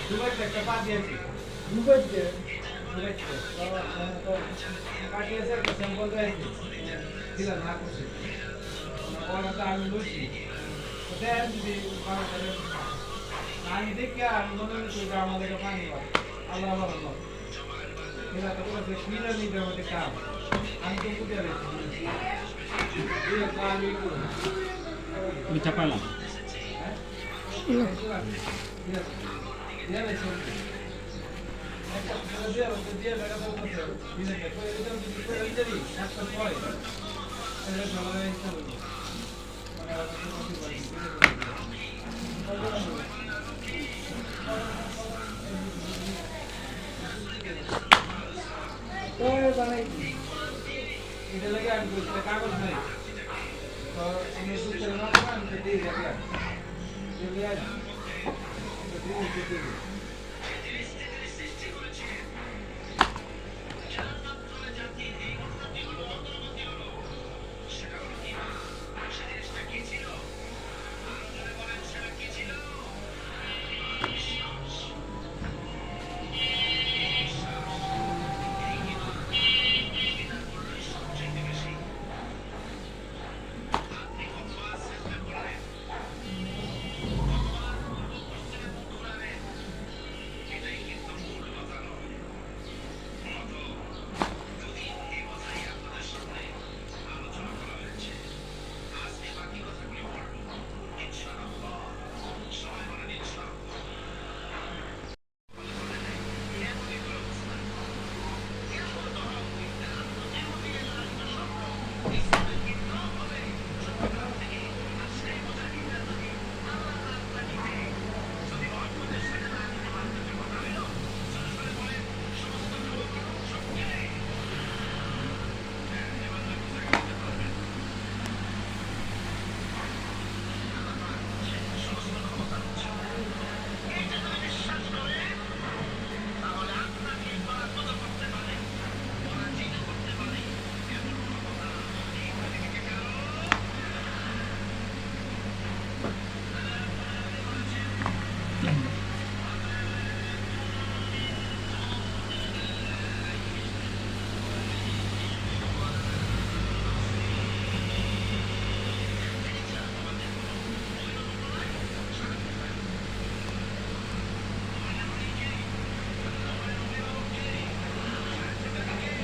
Dubai একটা পা দিয়েছি কাটিয়েছে একটা স্যাম্পল দিয়েছি দিলাম না করছি ওটা আমি লুচি ওটা যদি আমি দেখি আমি মনে হচ্ছে আমাদেরকে পানি পাই আল্লাহ আল্লাহ এরা তো বলছে কিনে নিতে আমাদের কাম আমি তো বুঝে রয়েছি মিঠা পাইলাম এটা লাগে আমি কাগজ নেই তো আমি দুধের না আমি দিয়ে রাখলাম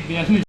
বিয়াল্লিশ